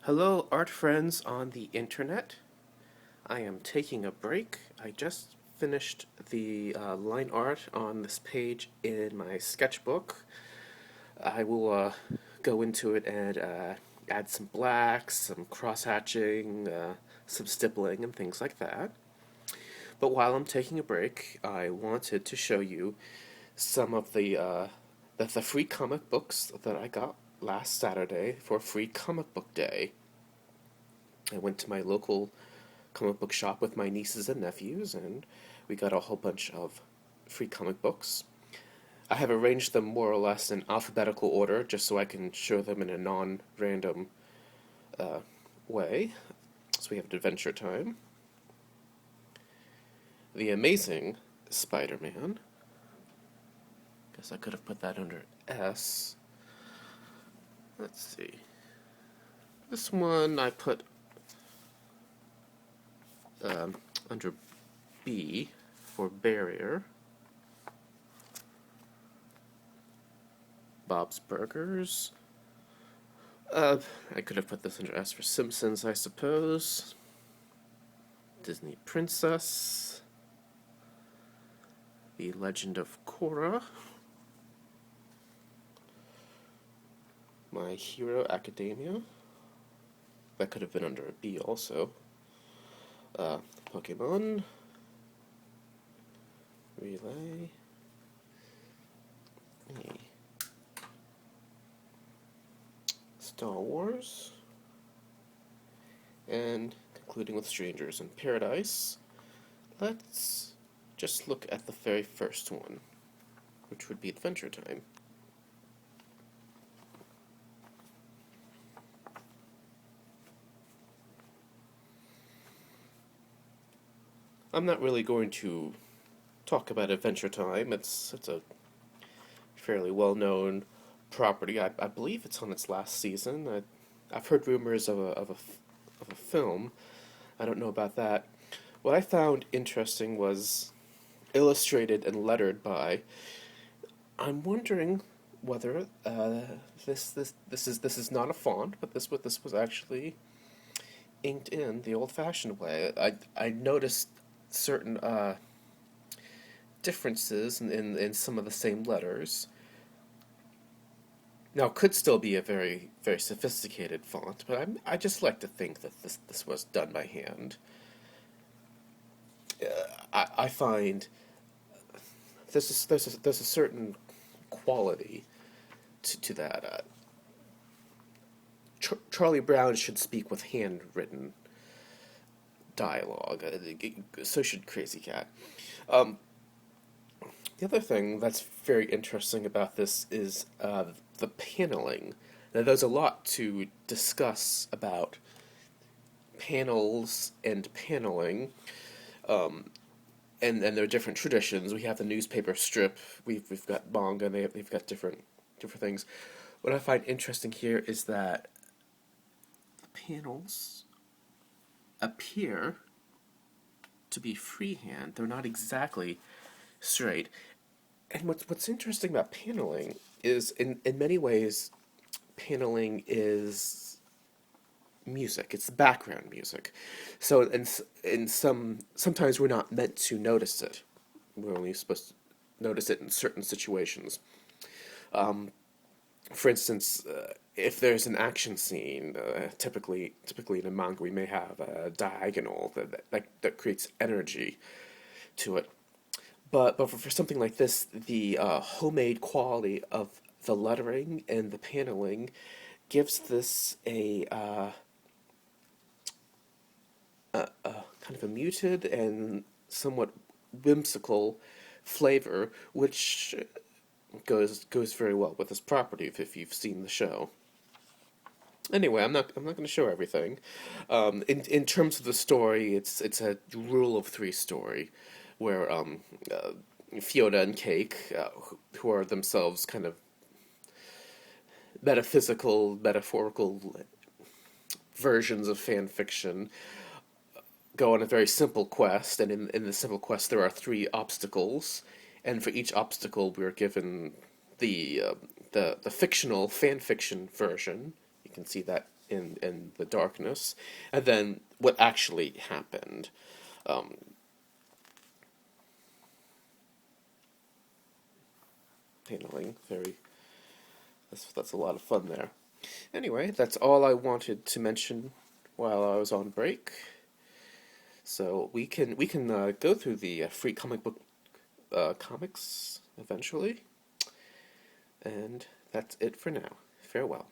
Hello, art friends on the internet. I am taking a break. I just finished the line art on this page in my sketchbook. I will go into it and add some blacks, some cross-hatching, some stippling, and things like that. But while I'm taking a break, I wanted to show you some of the free comic books that I got last Saturday for Free Comic Book Day. I went to my local comic book shop with my nieces and nephews, and we got a whole bunch of free comic books. I have arranged them more or less in alphabetical order just so I can show them in a non random uh, way. So we have Adventure Time, The Amazing Spider Man. Guess I could have put that under S. Let's see. This one I put under B for Barrier. Bob's Burgers. I could have put this under S for Simpsons, I suppose. Disney Princess. The Legend of Korra. My Hero Academia. That could have been under a B also. Pokemon. Relay. Star Wars. And concluding with Strangers in Paradise. Let's just look at the very first one, which would be Adventure Time. I'm not really going to talk about Adventure Time. It's a fairly well-known property. I believe it's on its last season. I've heard rumors of a film. I don't know about that. What I found interesting was illustrated and lettered by. I'm wondering whether this is not a font, but this was actually inked in the old-fashioned way. I noticed certain differences in some of the same letters. Now, it could still be a very, very sophisticated font, but I just like to think that this was done by hand. I find there's a certain quality to that. Charlie Brown should speak with handwritten dialogue. So should Crazy Cat. Um, the other thing that's very interesting about this is the paneling. Now, there's a lot to discuss about panels and paneling, um, and there are different traditions. We have the newspaper strip. We've got manga. And they've got different things. What I find interesting here is that the panels appear to be freehand. They're not exactly straight. And what's interesting about paneling is in many ways paneling is music. It's background music. So in sometimes we're not meant to notice it. We're only supposed to notice it in certain situations. Um, for instance, if there's an action scene, typically in a manga, we may have a diagonal that creates energy to it. But for something like this, the homemade quality of the lettering and the paneling gives this a kind of a muted and somewhat whimsical flavor, which goes very well with this property if you've seen the show. Anyway, I'm not going to show everything. In terms of the story, it's a rule of three story, where Fiona and Cake, who are themselves kind of metaphysical, metaphorical versions of fan fiction, go on a very simple quest, and in the simple quest there are three obstacles, and for each obstacle we're given the fictional fan fiction version. You can see that in the darkness, and then what actually happened. Um, Paneling, very that's a lot of fun there. Anyway, that's all I wanted to mention while I was on break. So we can go through the free comic book comics eventually, and that's it for now. Farewell.